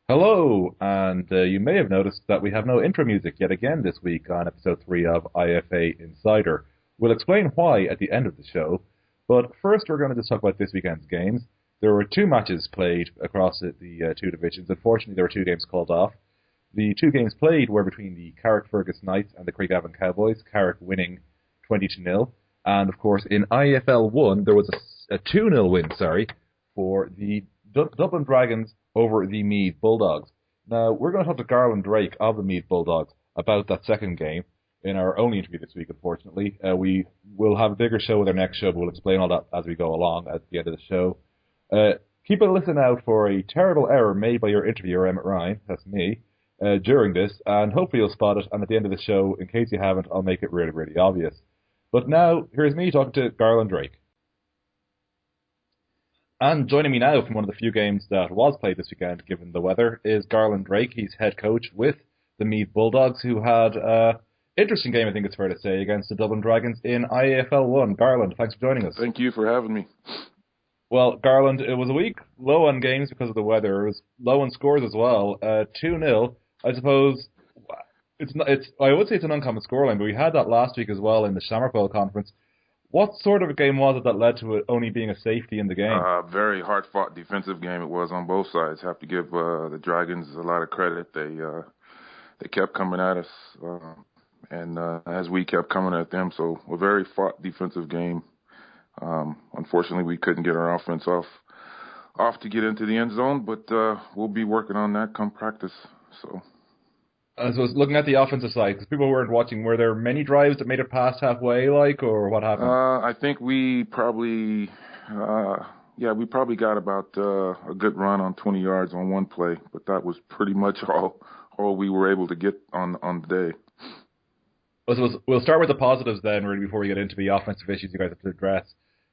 Hello, and you may have noticed that we have no intro music yet again this week on episode 3 of IFA Insider. We'll explain why at the end of the show, but first we're going to just talk about this weekend's games. There were two matches played across the two divisions. Unfortunately, there were two games called off. The two games played were between the Carrick-Fergus Knights and the Craigavon Cowboys, Carrick winning 20-0. And of course, in IFL 1, there was a 2-0 win, for the Dublin Dragons over the Meath Bulldogs. Now, we're going to talk to Garland Drake of the Meath Bulldogs about that second game in our only interview this week, unfortunately. We will have a bigger show with our next show, but we'll explain all that as we go along at the end of the show. Keep a listen out for a terrible error made by your interviewer, Emmett Ryan, that's me, during this, and hopefully you'll spot it, and at the end of the show, in case you haven't, I'll make it really, really obvious. But now, here's me talking to Garland Drake. And joining me now from one of the few games that was played this weekend, given the weather, is Garland Drake. He's head coach with the Meath Bulldogs, who had an interesting game, I think it's fair to say, against the Dublin Dragons in IAFL 1. Garland, thanks for joining us. Thank you for having me. Well, Garland, it was a week low on games because of the weather. It was low on scores as well. 2-0, I suppose. I would say it's an uncommon scoreline, but we had that last week as well in the Shamrock Conference. What sort of a game was it that led to it only being a safety in the game? Very hard-fought defensive game it was on both sides. Have to give the Dragons a lot of credit. They kept coming at us, and as we kept coming at them. So a very fought defensive game. Unfortunately, we couldn't get our offense off to get into the end zone, but we'll be working on that come practice. So. I was looking at the offensive side, because people weren't watching, were there many drives that made it past halfway, or what happened? I think we probably got about a good run on 20 yards on one play, but that was pretty much all we were able to get on the day. We'll start with the positives then, really, before we get into the offensive issues you guys have to address.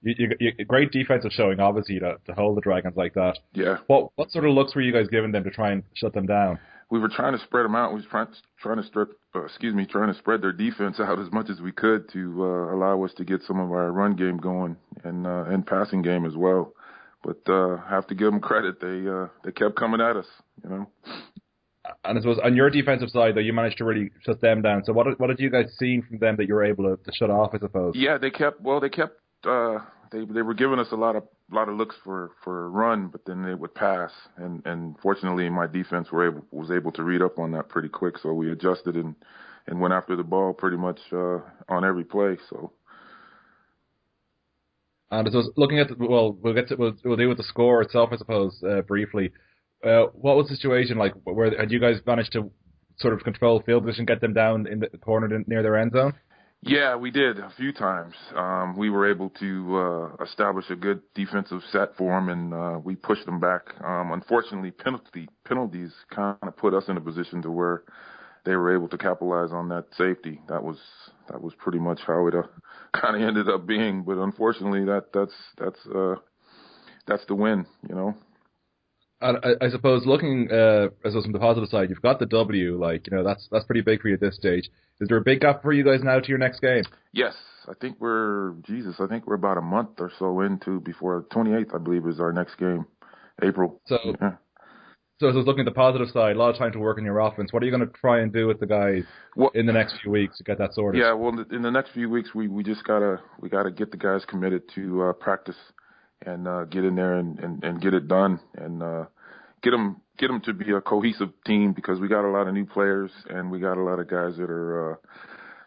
You great defensive showing, obviously, to hold the Dragons like that. Yeah. What sort of looks were you guys giving them to try and shut them down? We were trying to spread them out. We were trying to spread their defense out as much as we could to allow us to get some of our run game going and passing game as well. But have to give them credit. They kept coming at us, And I suppose on your defensive side, though, you managed to really shut them down. So what did you guys see from them that you were able to shut off, I suppose? Yeah, they were giving us a lot of looks for a run, but then they would pass. And fortunately, my defense was able to read up on that pretty quick. So we adjusted and went after the ball pretty much on every play. So. And so looking at we'll deal with the score itself, I suppose, briefly. What was the situation like? Where had you guys managed to sort of control field position, get them down in the corner near their end zone? Yeah, we did a few times. We were able to establish a good defensive set for them, and we pushed them back. Unfortunately, penalties kind of put us in a position to where they were able to capitalize on that safety. That was pretty much how it kind of ended up being. But unfortunately, that's the win, And I suppose looking, from the positive side, you've got the W. That's pretty big for you at this stage. Is there a big gap for you guys now to your next game? Yes, I think we're about a month or so into before the 28th, I believe, is our next game, April. So I was looking at the positive side, a lot of time to work on your offense. What are you going to try and do with the guys in the next few weeks to get that sorted? Yeah, well, in the next few weeks, we just gotta get the guys committed to practice and get in there and get it done and get them to be a cohesive team, because we got a lot of new players and we got a lot of guys that are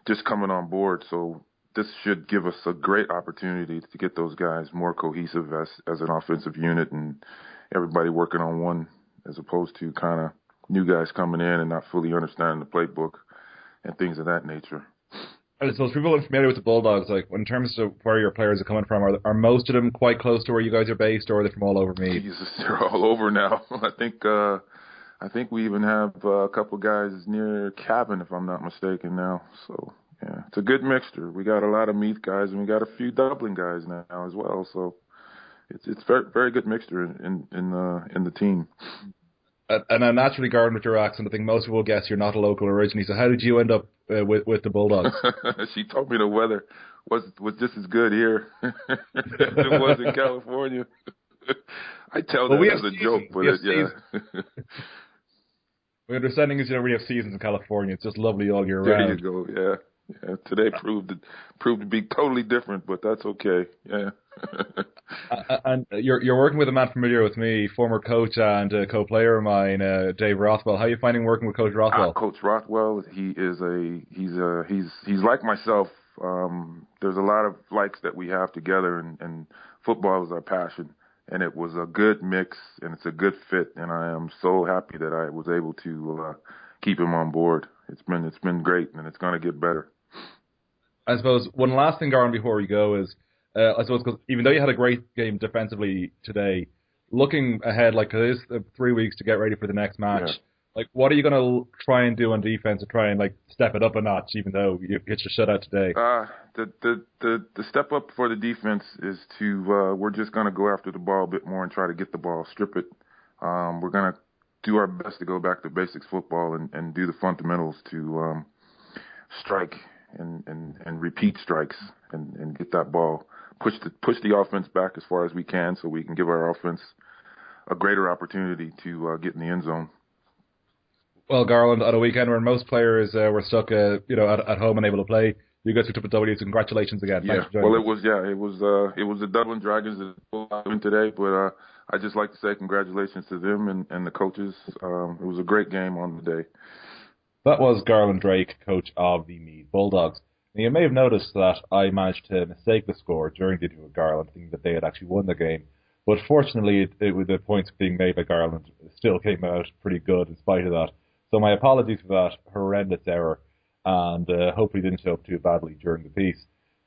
just coming on board. So this should give us a great opportunity to get those guys more cohesive as an offensive unit and everybody working on one, as opposed to kind of new guys coming in and not fully understanding the playbook and things of that nature. I suppose people are familiar with the Bulldogs, in terms of where your players are coming from, are most of them quite close to where you guys are based, or are they from all over Meath? Jesus, they're all over now. I think we even have a couple guys near Cabin, if I'm not mistaken now. So, yeah, it's a good mixture. We got a lot of Meath guys, and we got a few Dublin guys now as well. So it's very, very good mixture in the team. And naturally, Garden, with your accent, I think most people will guess you're not a local originally. So how did you end up with the Bulldogs? She told me the weather was just as good here as it was in California. I tell that as a joke, but yeah. My understanding is you don't really have seasons in California. It's just lovely all year There you round. go. Yeah. Yeah. Today proved to be totally different, but that's okay. Yeah. And you're working with a man familiar with me, former coach and co-player of mine, Dave Rothwell. How are you finding working with Coach Rothwell? Coach Rothwell, he's like myself. There's a lot of likes that we have together, and football is our passion. And it was a good mix, and it's a good fit. And I am so happy that I was able to keep him on board. It's been great, and it's going to get better. I suppose one last thing, Garan, before we go is, I suppose, because even though you had a great game defensively today, looking ahead, like it is 3 weeks to get ready for the next match. Yeah. Like, what are you going to try and do on defense to try and like step it up a notch, even though you hit your shutout today? The step up for the defense is to we're just going to go after the ball a bit more and try to get the ball, strip it. We're going to do our best to go back to basics football and do the fundamentals to strike and repeat strikes and get that ball, push the offense back as far as we can so we can give our offense a greater opportunity to get in the end zone. Well, Garland, on a weekend where most players were stuck, at home and able to play, you guys took a W. So congratulations again. Yeah, Thanks for joining well, us. it was the Dublin Dragons that pulled out win today, but I just like to say congratulations to them and the coaches. It was a great game on the day. That was Garland Drake, coach of the Meath Bulldogs. Now, you may have noticed that I managed to mistake the score during the interview with Garland, thinking that they had actually won the game. But fortunately, with the points being made by Garland, it still came out pretty good in spite of that. So my apologies for that horrendous error, and hopefully didn't show up too badly during the piece.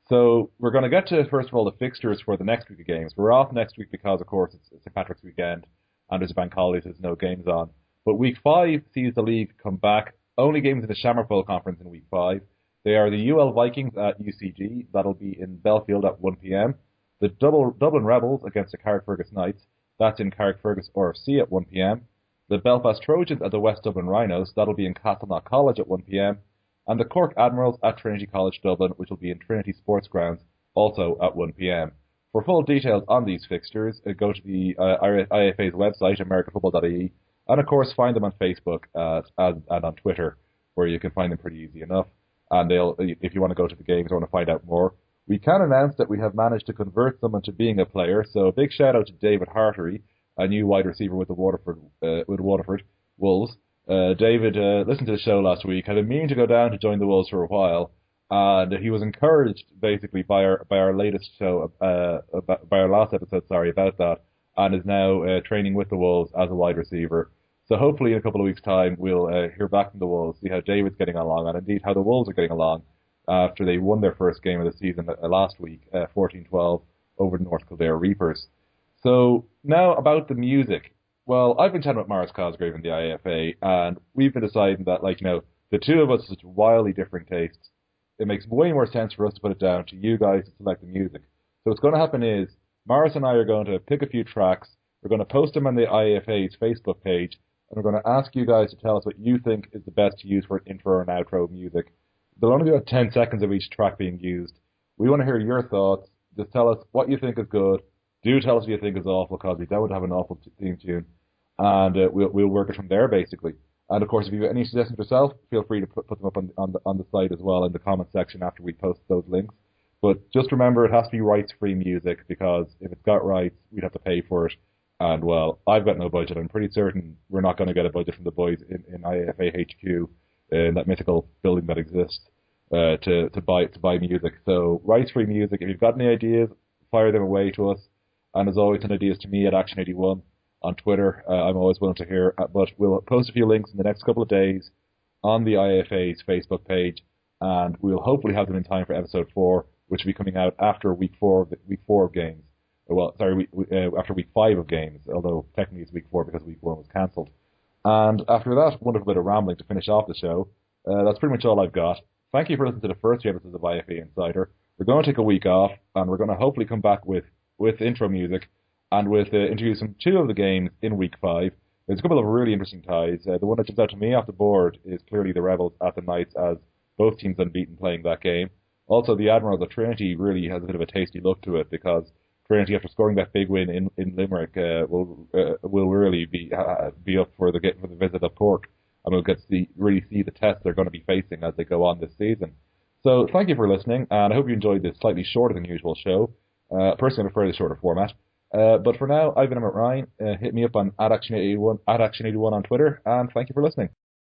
So we're going to get to, first of all, the fixtures for the next week of games. We're off next week because, of course, it's St. Patrick's weekend, and there's a bank holiday, so there's no games on. But week 5 sees the league come back. Only games in the Shamrock Bowl Conference in week 5. They are the UL Vikings at UCG. That'll be in Belfield at 1 p.m. The Dublin Rebels against the Carrickfergus Knights. That's in Carrickfergus RFC at 1 p.m. The Belfast Trojans at the West Dublin Rhinos. That'll be in Castleknock College at 1 p.m. And the Cork Admirals at Trinity College Dublin, which will be in Trinity Sports Grounds, also at 1 p.m. For full details on these fixtures, go to the IAFA's website, americanfootball.ie, and of course find them on Facebook and on Twitter, where you can find them pretty easy enough. And if you want to go to the games or want to find out more, we can announce that we have managed to convert someone to being a player. So a big shout out to David Hartery, a new wide receiver with the Waterford Wolves. David listened to the show last week, had a meaning to go down to join the Wolves for a while, and he was encouraged basically by our latest show, by our last episode, about that, and is now training with the Wolves as a wide receiver. So hopefully in a couple of weeks' time we'll hear back from the Wolves, see how David's getting along, and indeed how the Wolves are getting along after they won their first game of the season last week, 14-12 over the North Kildare Reapers. So now about the music. Well, I've been chatting with Morris Cosgrave in the IAFA, and we've been deciding that, the two of us have such wildly different tastes. It makes way more sense for us to put it down to you guys to select the music. So what's going to happen is, Morris and I are going to pick a few tracks, we're going to post them on the IAFA's Facebook page, and we're going to ask you guys to tell us what you think is the best to use for an intro and outro music. There'll only be about 10 seconds of each track being used. We want to hear your thoughts. Just tell us what you think is good. Do tell us what you think is awful, because we don't have an awful theme tune. And we'll work it from there, basically. And, of course, if you have any suggestions yourself, feel free to put them up on the site as well in the comment section after we post those links. But just remember, it has to be rights-free music, because if it's got rights, we'd have to pay for it. And, well, I've got no budget. I'm pretty certain we're not going to get a budget from the boys in IAFA HQ, in that mythical building that exists, to buy music. So rights-free music, if you've got any ideas, fire them away to us. And as always, send ideas to me at Action81 on Twitter. I'm always willing to hear. But we'll post a few links in the next couple of days on the IAFA's Facebook page, and we'll hopefully have them in time for episode 4, which will be coming out after week 4 of games. Well, sorry, after week 5 of games, although technically it's week 4 because week 1 was cancelled. And after that wonderful bit of rambling to finish off the show, that's pretty much all I've got. Thank you for listening to the first 2 episodes of IFA Insider. We're going to take a week off, and we're going to hopefully come back with intro music and with interviews from 2 of the games in week 5. There's a couple of really interesting ties. The one that jumps out to me off the board is clearly the Rebels at the Knights, as both teams unbeaten playing that game. Also, the Admirals of Trinity really has a bit of a tasty look to it, because Trinity, after scoring that big win in Limerick, will really be up for the visit of Cork. and we'll get to really see the tests they're going to be facing as they go on this season. So thank you for listening, and I hope you enjoyed this slightly shorter than usual show. Personally, I prefer the shorter format. But for now, I've been Ryan. Hit me up on @Action81 on Twitter, and thank you for listening.